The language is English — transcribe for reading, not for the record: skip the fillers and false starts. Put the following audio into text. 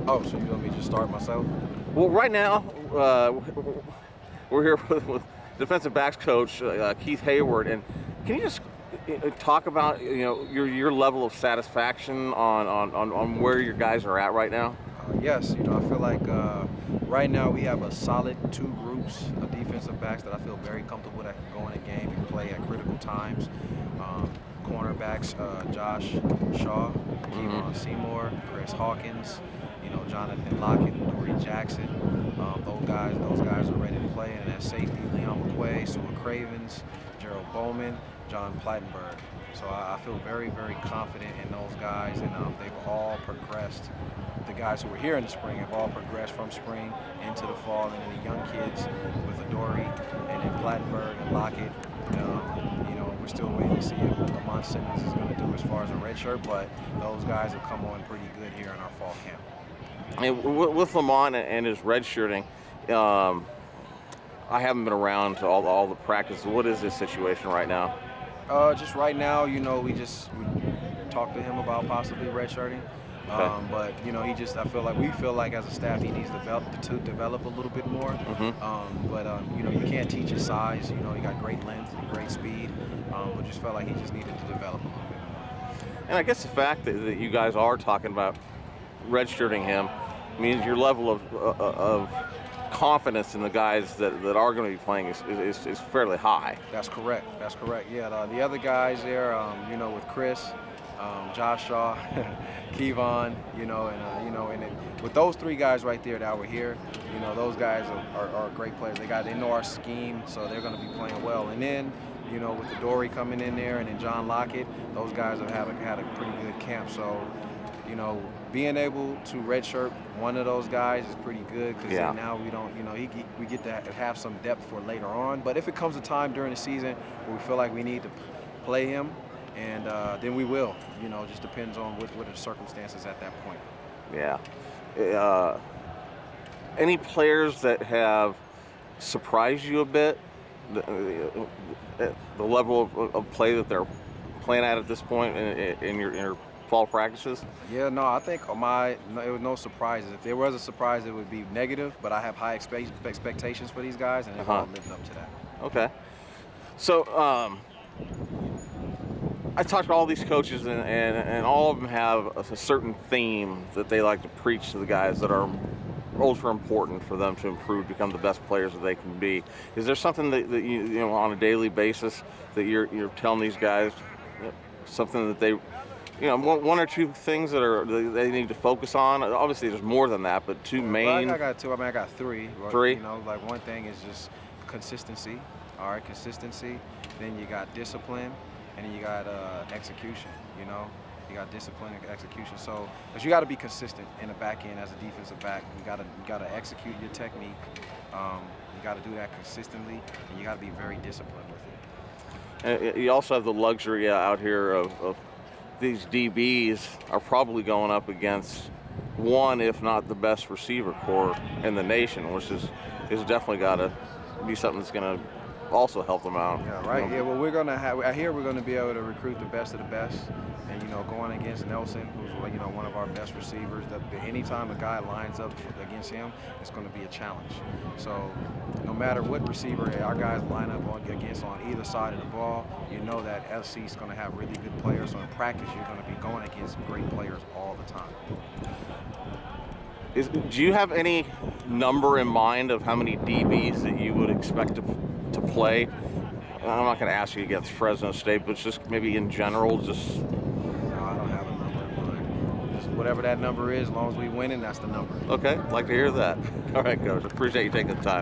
Oh, so you want me to just start myself? Well, right now, we're here with defensive backs coach Keith Heyward, and can you just talk about your level of satisfaction on where your guys are at right now? Yes, I feel like right now we have a solid two groups of defensive backs that I feel very comfortable that can go in a game and play at critical times. Cornerbacks, Josh Shaw, Kevon Seymour, Chris Hawkins, Jonathan Lockett, Dory Jackson. Those guys are ready to play. And at safety, Leon McQuay, Stuart Cravens, Gerald Bowman, John Plattenberg. So I feel very, very confident in those guys, and they've all progressed. The guys who were here in the spring have all progressed from spring into the fall, and then the young kids with Adoree and then Plattenberg and Lockett. We're still waiting to see what Lamont Simmons is going to do as far as a red shirt, but those guys have come on pretty good here in our fall camp. And with Lamont and his redshirting, I haven't been around to all the practices. What is this situation right now? Just right now, we talked to him about possibly redshirting. Okay. But we feel like as a staff he needs to develop a little bit more. You can't teach his size. He got great length and great speed, but just felt like he just needed to develop a little bit more. And I guess the fact that you guys are talking about redshirting him means your level of confidence in the guys that are going to be playing is fairly high. That's correct. Yeah, the other guys there, with Chris, Josh Shaw, Kevon, with those three guys right there that were here, those guys are great players. They know our scheme, so they're going to be playing well. And then, with the Dory coming in there and then John Lockett, those guys have had a pretty good camp. So, being able to redshirt one of those guys is pretty good because now we don't, we get to have some depth for later on. But if it comes a time during the season where we feel like we need to play him, and then we will. Just depends on what the circumstances at that point. Yeah. Any players that have surprised you a bit? The level of play that they're playing at this point in your fall practices? Yeah, no, I think it was no surprises. If there was a surprise, it would be negative, but I have high expectations for these guys, and they've all lived up to that. Okay. So, I talked to all these coaches, and all of them have a certain theme that they like to preach to the guys that are ultra important for them to improve, become the best players that they can be. Is there something that you on a daily basis that you're telling these guys, something that they, one or two things that they need to focus on? Obviously, there's more than that, but two main. Well, I got two. I got three. Three. One thing is just consistency. All right, consistency. Then you got discipline. And then you got execution, You got discipline and execution. So, because you got to be consistent in the back end as a defensive back. You got to execute your technique. You got to do that consistently, and you got to be very disciplined with it. And you also have the luxury out here of these DBs are probably going up against one, if not the best receiver corps in the nation, which is definitely got to be something that's going to also help them out. Yeah, right. Yeah, well, we're going to be able to recruit the best of the best, and going against Nelson, who's one of our best receivers. Anytime a guy lines up against him, it's going to be a challenge. So, no matter what receiver our guys line up against on either side of the ball, that SC is going to have really good players. So in practice, you're going to be going against great players all the time. Do you have any number in mind of how many DBs that you would expect to play? I'm not going to ask you against Fresno State, but just maybe in general, just. No, I don't have a number in mind. Just whatever that number is, as long as we win, and that's the number. Okay, like to hear that. All right, Coach. Appreciate you taking the time.